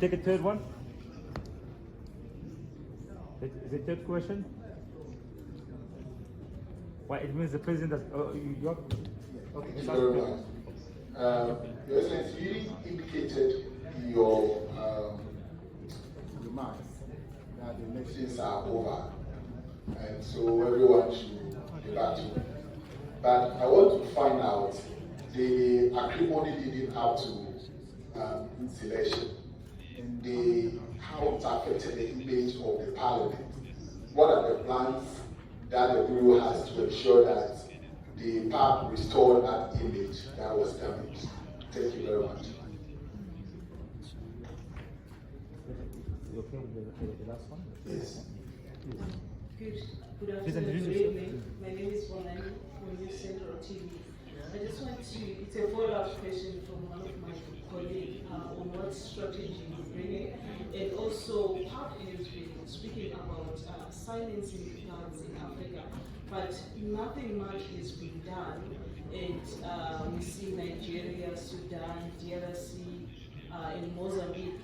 take a third one? The third question? Well, it means the president has. You have, okay. Thank you very much. Your Excellency, you indicated your demands that the elections are over, and so everyone should be back to. But I want to find out the acrimony leading up to this election, and how it affected the image of the parliament. What are the plans that the Bureau has to ensure that the park restored that image that was damaged? Thank you very much. You okay with the last one? Yes. Good afternoon, good evening. My name is Bonani from News Central TV. I just want to, it's a follow-up question from one of my colleagues on what strategy you're bringing. And also, PAP has been speaking about silencing plans in Africa, but nothing much has been done. And we see Nigeria, Sudan, DRC, and Mozambique,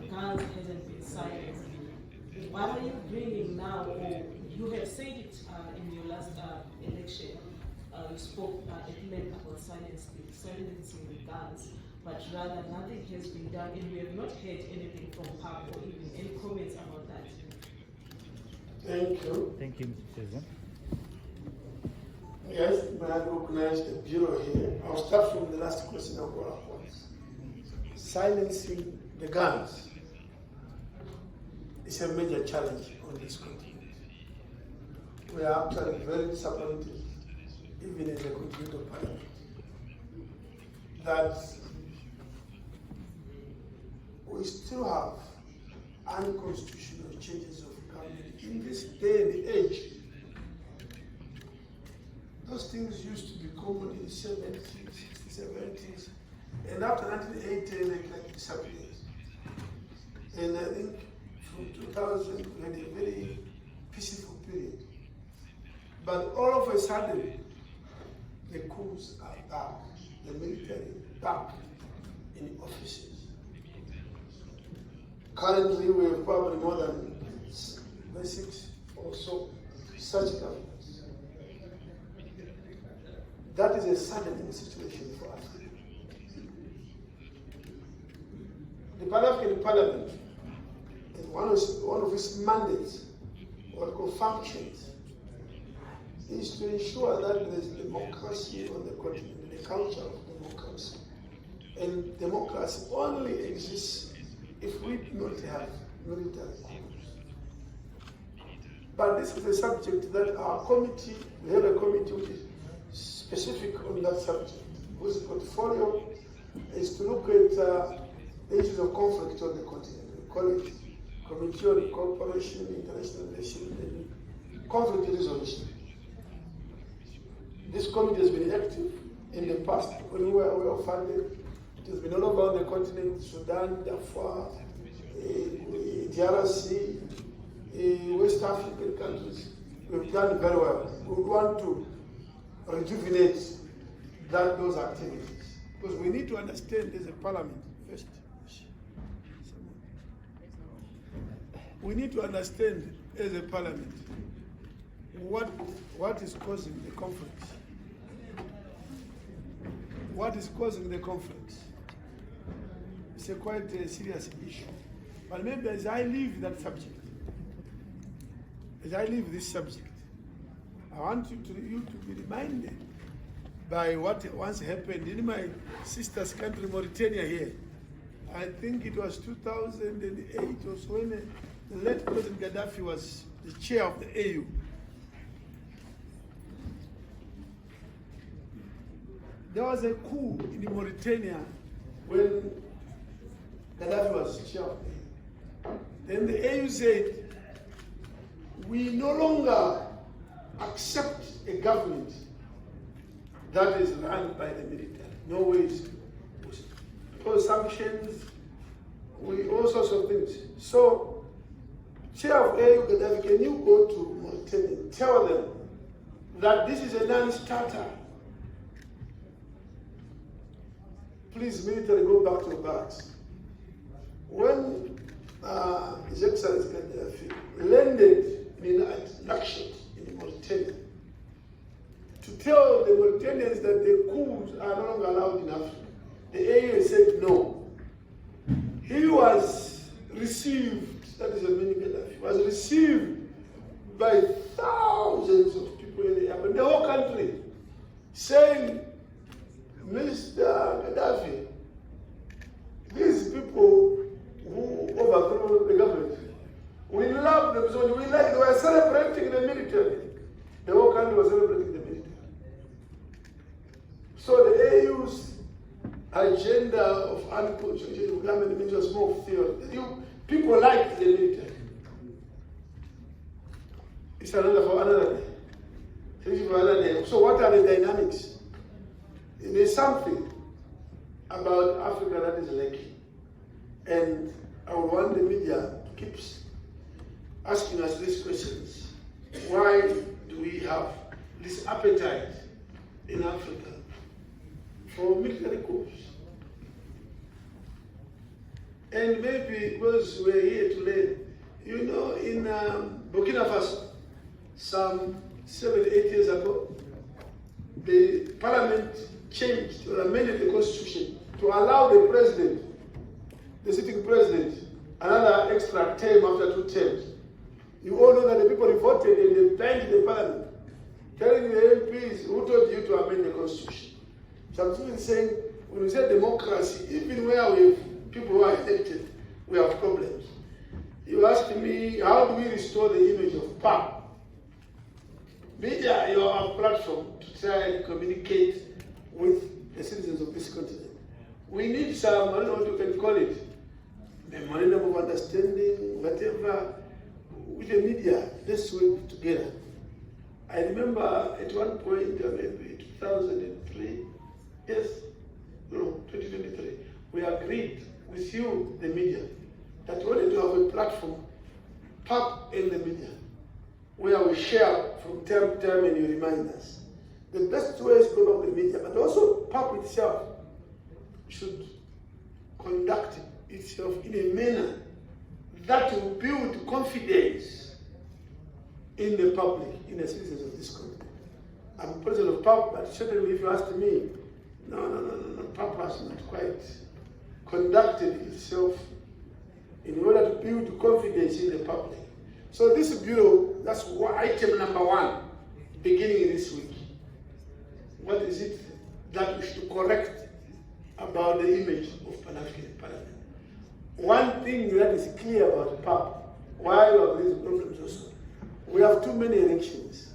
guns hasn't been silenced. What are you bringing now, or you have said it in your last election, you spoke at length about silencing the guns, but rather nothing has been done, and we have not heard anything from PAP or even any comments about that. Thank you. Thank you, Mr. President. Yes, but I recognize the Bureau here. I'll start from the last question of what was. Silencing the guns is a major challenge on this continent. We are actually very disappointed, even in the Continental Parliament, that we still have unconstitutional changes of government in this day and age. Those things used to be common in the 70s, 60s, 70s, and after 1980 they disappeared. And I think from 2000 we had a very peaceful period. But all of a sudden, the coups are back, the military back in offices. Currently, we have probably more than 6 or so such governments. That is a saddening situation for us. The Pan African Parliament, one of its mandates, what we call functions, is to ensure that there is democracy on the continent, the culture of democracy. And democracy only exists if we do not have military coups. But this is a subject that our committee, we have a committee which is specific on that subject, whose portfolio is to look at the issues of conflict on the continent. We call it Committee on Cooperation, International Relations, and Conflict Resolution. This committee has been active in the past when we were well funded. It has been all over the continent, Sudan, Darfur, DRC, West African countries. We've done very well. We want to rejuvenate those activities. Because we need to understand as a parliament, first. We need to understand as a parliament what is causing the conflict. What is causing the conflict? It's a quite a serious issue. But maybe as I leave that subject, as I leave this subject, I want you to be reminded by what once happened in my sister's country, Mauritania here. I think it was 2008 or so when the late President Gaddafi was the chair of the AU. There was a coup in Mauritania when Gaddafi was chair of the AU. Then the AU said, we no longer accept a government that is run by the military. No ways. All sanctions, all sorts of things. So, Chair of AU Gaddafi, can you go to Mauritania and tell them that this is a non-starter? Please, military, go back to the barracks. when His Excellency Gaddafi landed in action in Mauritania to tell the Mauritanians that the coups are no longer allowed in Africa, the AU said no. He was received, that is a meaning Gaddafi, was received by thousands of people in the whole country, saying, Mr. Gaddafi, these people who overthrew the government, we love them so we like, they were celebrating the military. The whole country was celebrating the military. So the AU's agenda of anti-colonial government means a small theory. People like the military. It's another day. So what are the dynamics? There's something about Africa that is lacking. And I want the media to keep asking us these questions. Why do we have this appetite in Africa for military coups? And maybe because we're here today, you know, in Burkina Faso, some 7-8 years ago, the parliament changed or amended the constitution to allow the president, the sitting president, another extra term after 2 terms. You all know that the people voted and they banned the parliament, telling the MPs who told you to amend the constitution. So I'm simply saying, when we say democracy, even where we have people who are elected, we have problems. You ask me, how do we restore the image of power? Media, you are a platform to try and communicate with the citizens of this continent. We need some, I don't know what you can call it, memorandum of understanding, whatever, with the media. Let's work together. I remember at one point, maybe 2003, yes, no, 2023, we agreed with you, the media, that we wanted to have a platform, PAP in the media, where we share from time to time and you remind us. The best way is to about the media, but also PAP itself should conduct itself in a manner that will build confidence in the public, in the citizens of this country. I'm president of PAP, but certainly if you ask me, no, PAP has not quite conducted itself in order to build confidence in the public. So this bureau, that's item number 1, beginning this week. What is it that we should correct about the image of Pan-African Parliament? One thing that is clear about PAP, why we have these problems also, we have too many elections.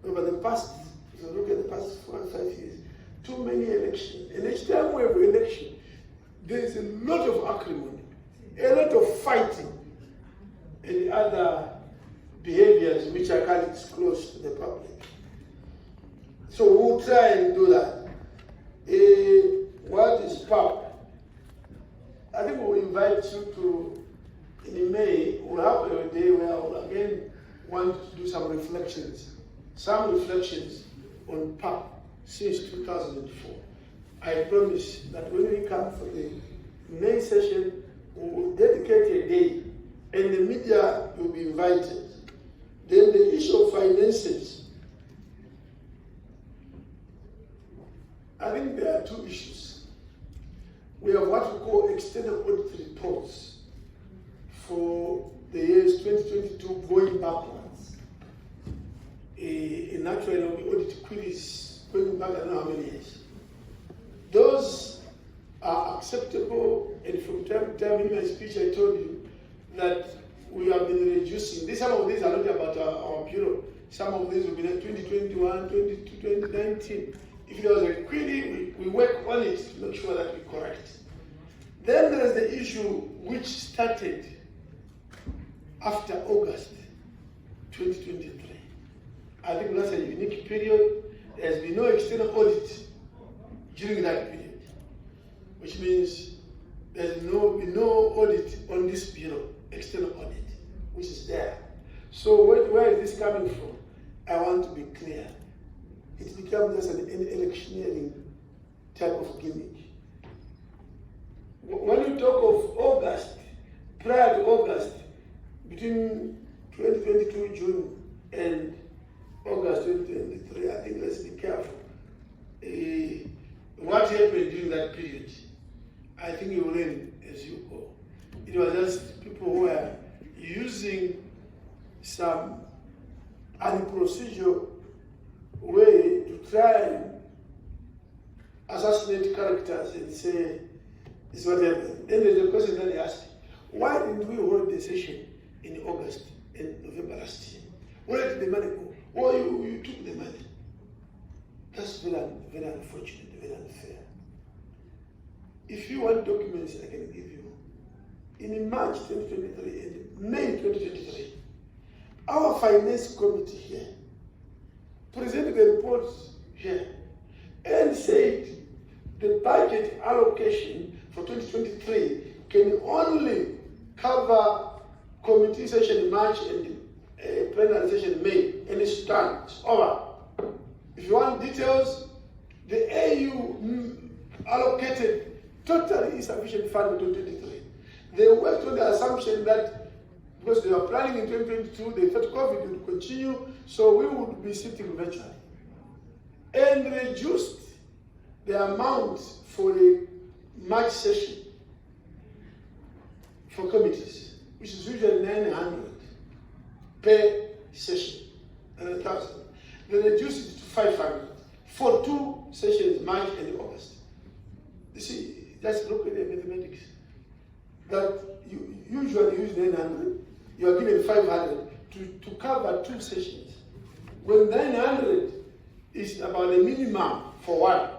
Over the past, if you look at the past 4 or 5 years, too many elections. And each time we have an election, there is a lot of acrimony, a lot of fighting, and other behaviors which I can't disclose to the public. So we'll try and do that. What is PAP? I think we'll invite you to, in May, we'll have a day where we'll again want to do some reflections on PAP since 2004. I promise that when we come for the May session, we will dedicate a day and the media will be invited. Then the issue of finances. I think there are 2 issues. We have what we call external audit reports for the years 2022 going backwards. In actually, we audit queries going back I don't know how many years. Those are acceptable, and from time to time in my speech I told you that we have been reducing. Some of these are not about our bureau. Some of these will be like 2021, 2019. If there was a query, we work on it to make sure that we correct. Then there is the issue which started after August 2023. I think that's a unique period. There has been no external audit during that period, which means there's no audit on this bureau, external audit, which is there. So where is this coming from? I want to be clear. It becomes just an electioneering type of gimmick. when you talk of August, prior to August, between 2022 June and August 2023, I think let's be careful. What happened during that period, I think you learn as you go. It was just people who were using some unprocedural way to try and assassinate characters and say, this is what happened. Then there's a question that they asked, why didn't we hold the session in August and November last year? Where did the money go? Well, you took the money. That's very unfortunate, very unfair. If you want documents, I can give you. In March 2023 and May 2023, our finance committee here presented the report here and said the budget allocation for 2023 can only cover committee session in March and plenary session in May, and it's done, it's over. If you want details, the AU allocated totally insufficient fund for 2023. They worked on the assumption that because they were planning in 2022, they thought COVID would continue, so we would be sitting virtually. And reduced the amount for the March session for committees, which is usually 900 per session, 1,000. They reduced it to 500 for 2 sessions, March and August. You see, just look at the mathematics. That you usually use 900, you are given 500 to cover 2 sessions. When 900 is about the minimum for 1,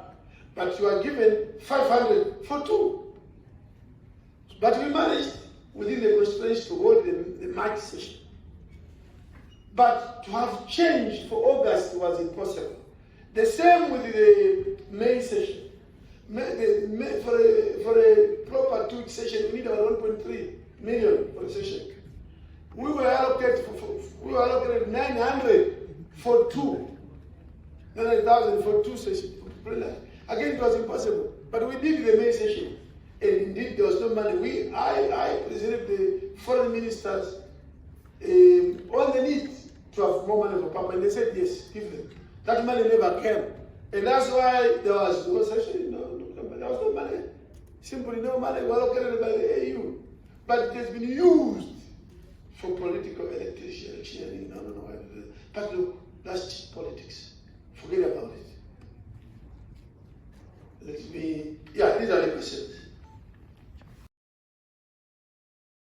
but you are given 500 for 2. But we managed within the constraints to hold the March session. But to have change for August was impossible. The same with the May session. For a proper 2 session, we need about 1.3 million for a session. We were allocated 900 for 2, 900,000 for 2 sessions. Again, it was impossible. But we did the May session, and indeed there was no money. I presented the foreign ministers on the need to have more money for Papa, and they said yes, give them. That money never came, and that's why there was no session. There was no money. Simply no money was allocated by the AU, but it has been used for political electioneering. No. But look, that's cheap politics. Forget about it. These are the questions.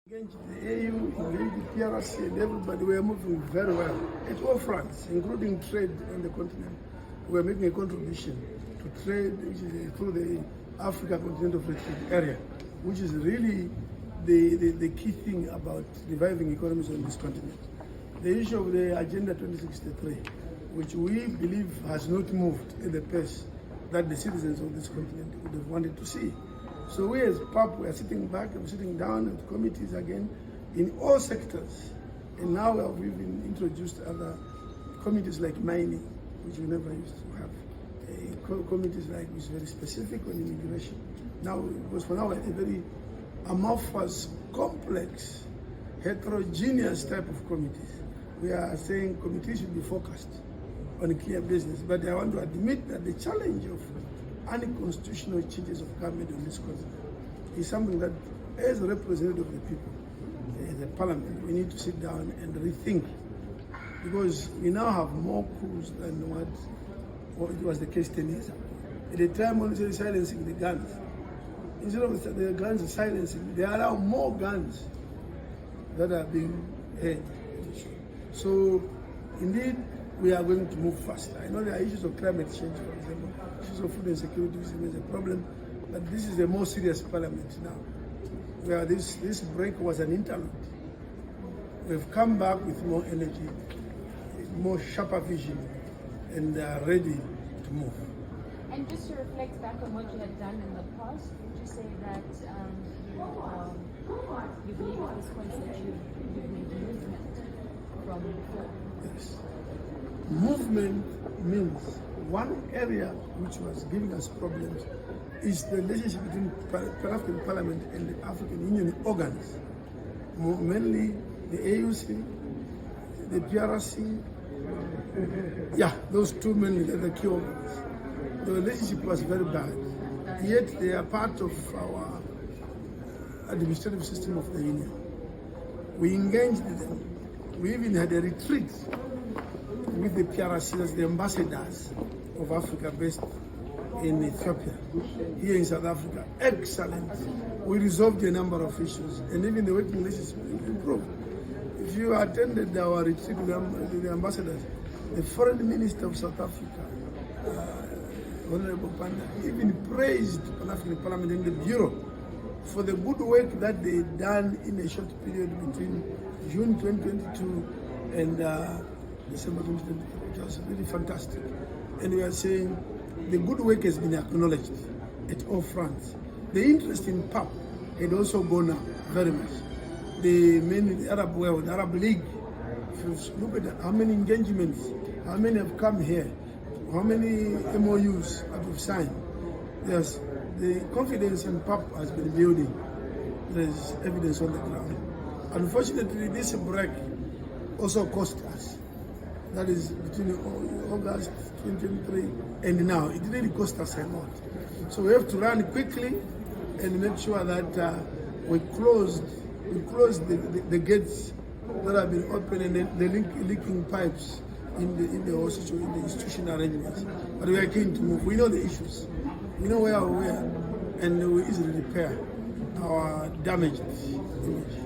Against the AU, the PRC, and everybody were moving very well at all fronts, including trade on the continent. We were making a contribution to trade, which is through the Africa Continental Free Trade Area, which is really the key thing about reviving economies on this continent. The issue of the Agenda 2063, which we believe has not moved at the pace that the citizens of this continent would have wanted to see. So we as PAP, we are sitting back and sitting down with committees again in all sectors. And now we've even introduced other committees like mining, which we never used to have. Committees like which is very specific on immigration. Now, because for now, a very amorphous, complex, heterogeneous type of committees. We are saying committees should be focused on a clear business, but I want to admit that the challenge of unconstitutional changes of government on this continent is something that, as a representative of the people, as a parliament, we need to sit down and rethink, because we now have more coups than what it was the case 10 years ago. At the time when they silencing the guns, instead of the guns silencing, they allow more guns that are being heard. So, indeed, we are going to move faster. I know there are issues of climate change, for example, issues of food insecurity, which is a problem, but this is a more serious parliament now, where this break was an interlude. We've come back with more energy, more sharper vision, and are ready to move. And just to reflect back on what you had done in the past, would you say that you believe at this point that you've made movement from before? Yes. Movement means one area which was giving us problems is the relationship between Pan-African Parliament and the African Union organs, mainly the AUC, the PRC. Yeah, those two mainly are the key organs. The relationship was very bad, yet they are part of our administrative system of the Union. We engaged them. We even had a retreat with the PRC, as the ambassadors of Africa based in Ethiopia, here in South Africa. Excellent. We resolved a number of issues, and even the working relationship improved. If you attended our retreat with the ambassadors, the foreign minister of South Africa, Honorable Panda, even praised Pan-African Parliament and the Bureau for the good work that they done in a short period between June 2022 and December 2023. It was really fantastic. And we are saying the good work has been acknowledged at all fronts. The interest in PAP had also gone up very much. Mainly the Arab world, the Arab League, if you look at how many engagements, how many have come here, how many MOUs that we've signed. Yes, the confidence in PAP has been building. There is evidence on the ground. Unfortunately, this break also cost us. That is between August 2023 and now. It really cost us a lot. So we have to run quickly and make sure that we close the gates that have been open and the leaking pipes in the institutional arrangements. But we are keen to move. We know the issues. We know where we are, and we easily repair our damaged image.